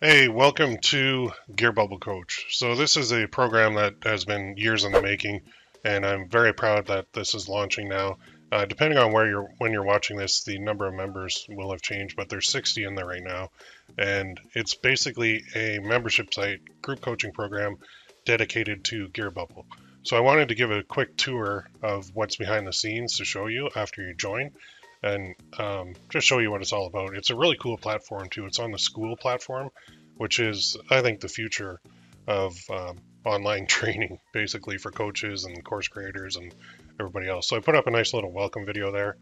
Hey, welcome to Gearbubble Coach. So this is a program that has been years in the making, and I'm very proud that this is launching now. Depending on when you're watching this, the number of members will have changed, but there's 60 in there right now, and it's basically a membership site group coaching program dedicated to Gearbubble. So I wanted to give a quick tour of what's behind the scenes to show you after you join and just show you what it's all about. It's a really cool platform too. It's on the school platform, which is, I think, the future of online training, basically for coaches and course creators and everybody else. So I put up a nice little welcome video there,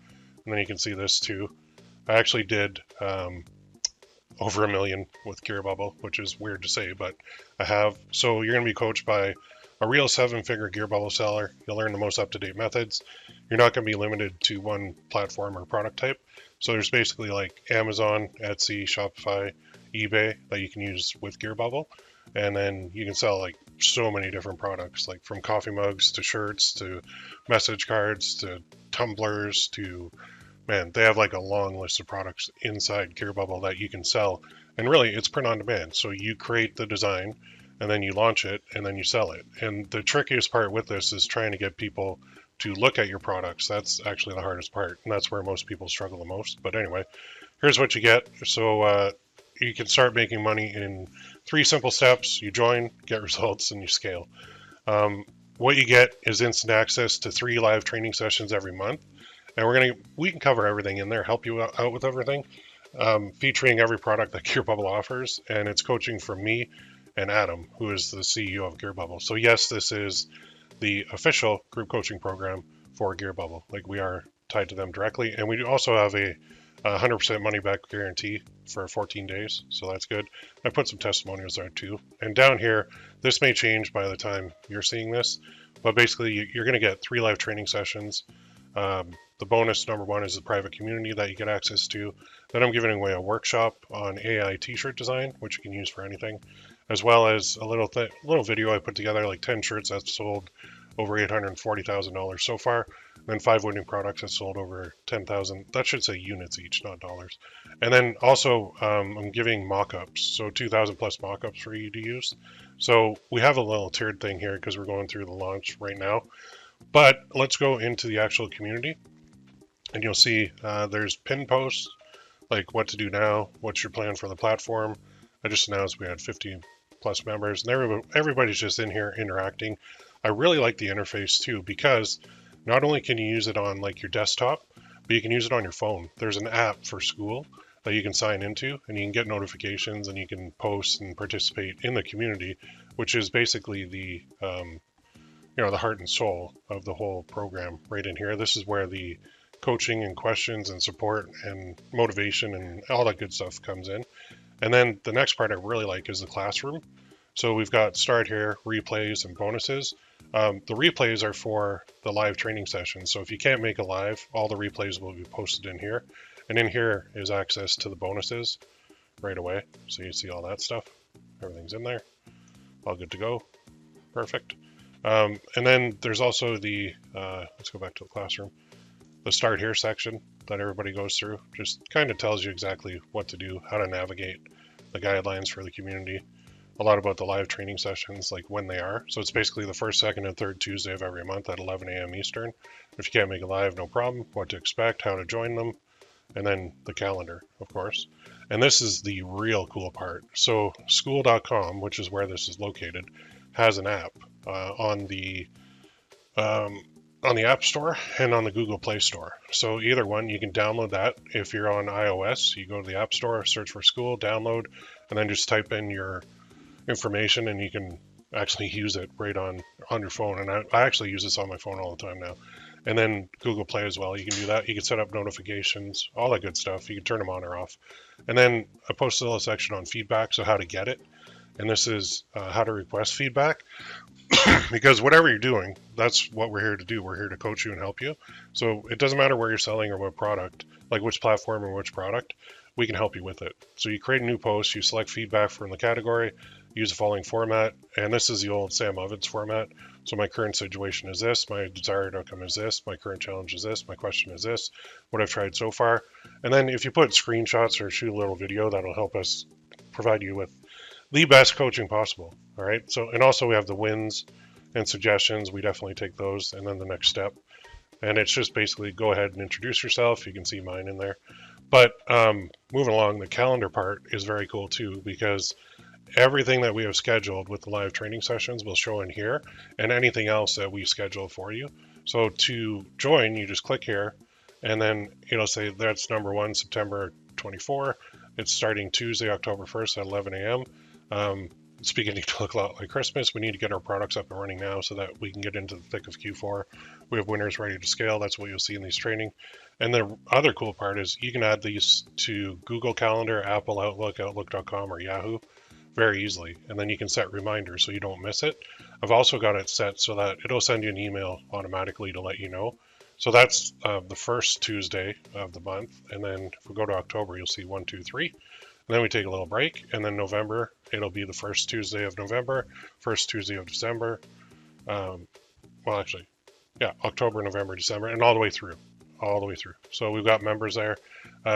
and then you can see this too. I actually did over 1 million with Gearbubble, which is weird to say, but I have. So you're going to be coached by a real 7-figure Gearbubble seller. You'll learn the most up-to-date methods. You're not going to be limited to one platform or product type. So there's basically like Amazon, Etsy, Shopify, eBay that you can use with Gearbubble. And then you can sell like so many different products, like from coffee mugs to shirts to message cards to tumblers to, man, they have like a long list of products inside Gearbubble that you can sell. And really, it's print on demand. So you create the design and then you launch it and then you sell it. And the trickiest part with this is trying to get people to look at your products. That's actually the hardest part. And that's where most people struggle the most. But anyway, here's what you get. So you can start making money in 3 simple steps. You join, get results, and you scale. What you get is instant access to 3 live training sessions every month. And we can cover everything in there, help you out with everything, featuring every product that Gearbubble offers. And it's coaching from me and Adam, who is the CEO of Gearbubble. So yes, this is the official group coaching program for Gearbubble. Like, we are tied to them directly, and we also have a 100% money back guarantee for 14 days, so that's good. I put some testimonials there too. And down here, this may change by the time you're seeing this, but basically you're going to get 3 live training sessions. The bonus number 1 is the private community that you get access to. Then I'm giving away a workshop on AI t-shirt design, which you can use for anything, as well as a little video I put together, like 10 shirts that sold over $840,000 so far. And then 5 winning products that sold over 10,000. That should say units each, not dollars. And then also I'm giving mock-ups, so 2,000 plus mock-ups for you to use. So we have a little tiered thing here because we're going through the launch right now. But let's go into the actual community, and you'll see there's pin posts, like what to do now, what's your plan for the platform. I just announced we had 50 plus members, and everybody's just in here interacting. I really like the interface too, because not only can you use it on like your desktop, but you can use it on your phone. There's an app for school that you can sign into, and you can get notifications, and you can post and participate in the community, which is basically the the heart and soul of the whole program right in here. This is where the coaching and questions and support and motivation and all that good stuff comes in. And then the next part I really like is the classroom. So we've got start here, replays, and bonuses. The replays are for the live training sessions. So if you can't make a live, all the replays will be posted in here. And in here is access to the bonuses right away. So you see all that stuff. Everything's in there. All good to go. Perfect. And then there's also the, let's go back to the classroom, the start here section that everybody goes through. Just kind of tells you exactly what to do, how to navigate the guidelines for the community, a lot about the live training sessions, like when they are. So it's basically the first, second, and third Tuesday of every month at 11 a.m. Eastern. If you can't make it live, no problem. What to expect, how to join them, and then the calendar, of course. And this is the real cool part. So school.com, which is where this is located, has an app on the App Store and on the Google Play Store. So either one, you can download that. If you're on iOS, you go to the App Store, search for school, download, and then just type in your information, and you can actually use it right on your phone. And I actually use this on my phone all the time now. And then Google Play as well. You can do that. You can set up notifications, all that good stuff. You can turn them on or off. And then I posted a little section on feedback, so how to get it. And this is how to request feedback. Because whatever you're doing, that's what we're here to do. We're here to coach you and help you. So it doesn't matter where you're selling or what product, like which platform or which product, we can help you with it. So you create a new post, you select feedback from the category, use the following format, and this is the old Sam Ovens format. So my current situation is this, my desired outcome is this, my current challenge is this, my question is this, what I've tried so far. And then if you put screenshots or shoot a little video, that'll help us provide you with the best coaching possible. All right. So, and also we have the wins and suggestions. We definitely take those. And then the next step. And it's just basically go ahead and introduce yourself. You can see mine in there. But moving along, the calendar part is very cool too, because everything that we have scheduled with the live training sessions will show in here, and anything else that we've scheduled for you. So to join, you just click here, and then it'll say that's number 1, September 24. It's starting Tuesday, October 1st at 11 a.m. It's beginning to look a lot like Christmas. We need to get our products up and running now so that we can get into the thick of Q4. We have winners ready to scale. That's what you'll see in these training. And the other cool part is you can add these to Google Calendar, Apple Outlook, Outlook.com, or Yahoo very easily. And then you can set reminders so you don't miss it. I've also got it set so that it'll send you an email automatically to let you know. So that's the first Tuesday of the month. And then if we go to October, you'll see 1, 2, 3. And then we take a little break, and then November, it'll be the first Tuesday of November, first Tuesday of December. October, November, December, and all the way through. So we've got members there.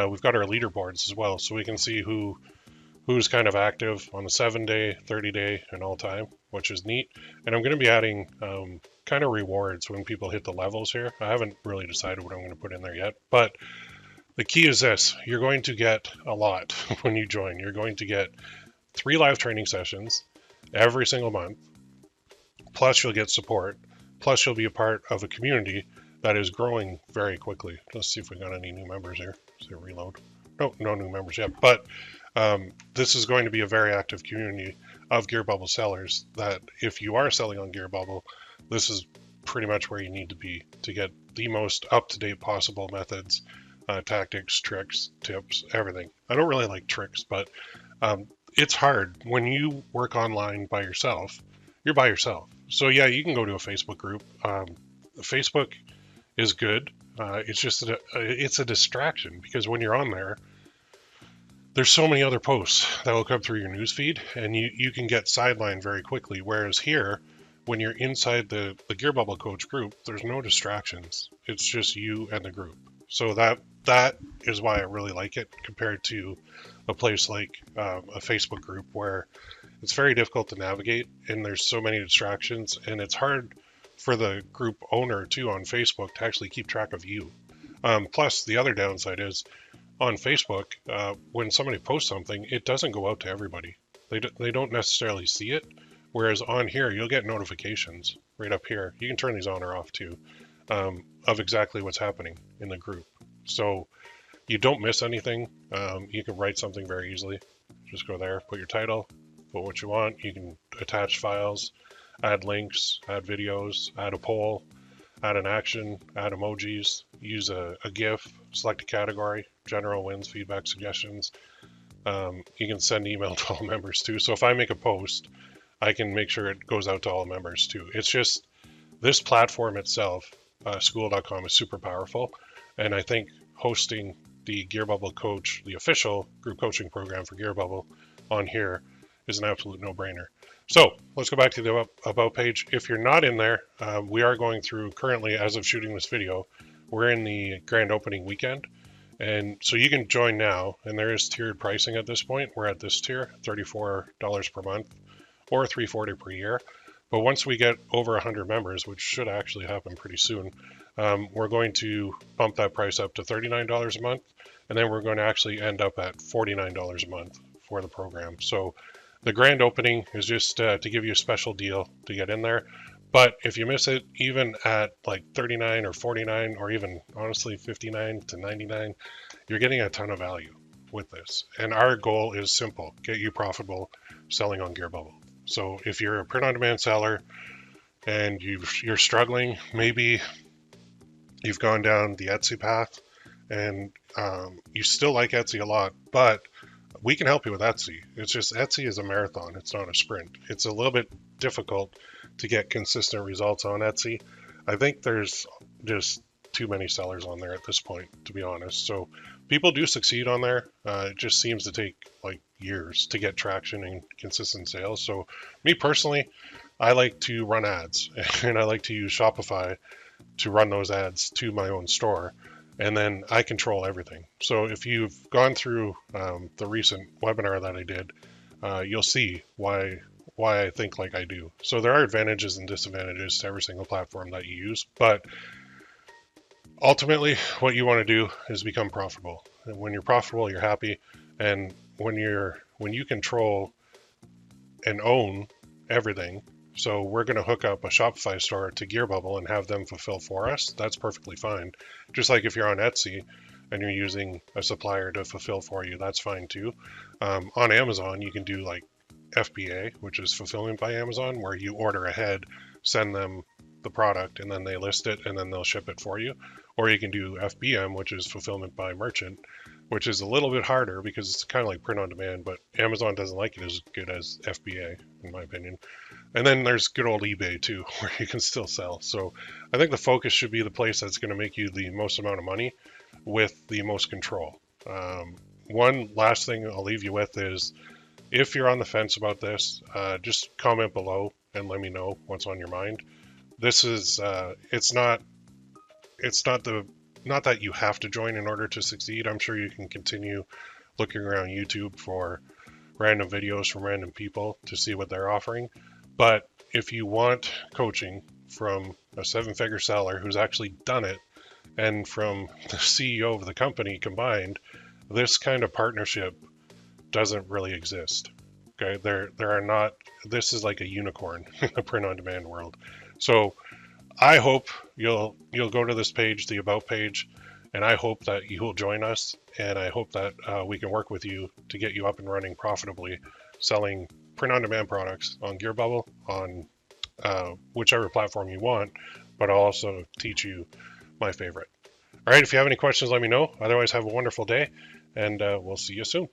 We've got our leaderboards as well, so we can see who's kind of active on the 7-day, 30-day, and all time, which is neat. And I'm going to be adding kind of rewards when people hit the levels here. I haven't really decided what I'm going to put in there yet, but the key is this. You're going to get a lot when you join. You're going to get 3 live training sessions every single month, plus you'll get support, plus you'll be a part of a community that is growing very quickly. Let's see if we got any new members here. So reload. No new members yet, but this is going to be a very active community of Gearbubble sellers that if you are selling on Gearbubble, this is pretty much where you need to be to get the most up-to-date possible methods, tactics, tricks, tips, everything. I don't really like tricks, but it's hard. When you work online by yourself, you're by yourself. So yeah, you can go to a Facebook group. Facebook is good. It's just it's a distraction because when you're on there, there's so many other posts that will come through your newsfeed, and you can get sidelined very quickly. Whereas here, when you're inside the Gearbubble Coach group, there's no distractions. It's just you and the group. So that is why I really like it compared to a place like a Facebook group where it's very difficult to navigate and there's so many distractions, and it's hard for the group owner too on Facebook to actually keep track of you. Plus, the other downside is on Facebook, when somebody posts something, it doesn't go out to everybody. They don't necessarily see it. Whereas on here, you'll get notifications right up here. You can turn these on or off too, of exactly what's happening in the group. So you don't miss anything. You can write something very easily. Just go there, put your title, put what you want. You can attach files, add links, add videos, add a poll, add an action, add emojis, use a GIF, select a category, general wins, feedback, suggestions. You can send email to all members too. So if I make a post, I can make sure it goes out to all members too. It's just this platform itself, school.com, is super powerful. And I think hosting the Gearbubble Coach, the official group coaching program for Gearbubble on here is an absolute no-brainer. So let's go back to the About page. If you're not in there, we are going through currently, as of shooting this video, we're in the grand opening weekend. And so you can join now, and there is tiered pricing at this point. We're at this tier, $34 per month or $340 per year. But once we get over 100 members, which should actually happen pretty soon, we're going to bump that price up to $39 a month. And then we're going to actually end up at $49 a month for the program. So the grand opening is just to give you a special deal to get in there. But if you miss it, even at like 39 or 49, or even honestly 59 to 99, you're getting a ton of value with this. And our goal is simple: get you profitable selling on Gearbubble. So if you're a print-on-demand seller and you're struggling, maybe you've gone down the Etsy path and you still like Etsy a lot, but we can help you with Etsy. It's just Etsy is a marathon. It's not a sprint. It's a little bit difficult to get consistent results on Etsy. I think there's just too many sellers on there at this point, to be honest. So people do succeed on there. It just seems to take like years to get traction and consistent sales. So me personally, I like to run ads and I like to use Shopify to run those ads to my own store. And then I control everything. So if you've gone through the recent webinar that I did, you'll see why I think like I do. So there are advantages and disadvantages to every single platform that you use, but ultimately what you want to do is become profitable. And when you're profitable, you're happy, and when you control and own everything. So we're going to hook up a Shopify store to Gearbubble and have them fulfill for us. That's perfectly fine. Just like if you're on Etsy and you're using a supplier to fulfill for you, that's fine too. On Amazon, you can do like FBA, which is fulfillment by Amazon, where you order ahead, send them the product, and then they list it and then they'll ship it for you. Or you can do FBM, which is fulfillment by merchant, which is a little bit harder because it's kind of like print on demand, but Amazon doesn't like it as good as FBA, in my opinion. And then there's good old eBay too, where you can still sell. So I think the focus should be the place that's going to make you the most amount of money with the most control. One last thing I'll leave you with is, if you're on the fence about this, just comment below and let me know what's on your mind. This is not that you have to join in order to succeed. I'm sure you can continue looking around YouTube for random videos from random people to see what they're offering. But if you want coaching from a 7-figure seller who's actually done it, and from the CEO of the company combined, this kind of partnership doesn't really exist. Okay, there are not. This is like a unicorn in the print-on-demand world. So I hope you'll go to this page, the About page, and I hope that you will join us, and I hope that we can work with you to get you up and running profitably, selling print-on-demand products on Gearbubble, on whichever platform you want, but I'll also teach you my favorite. All right, if you have any questions, let me know. Otherwise, have a wonderful day, and we'll see you soon.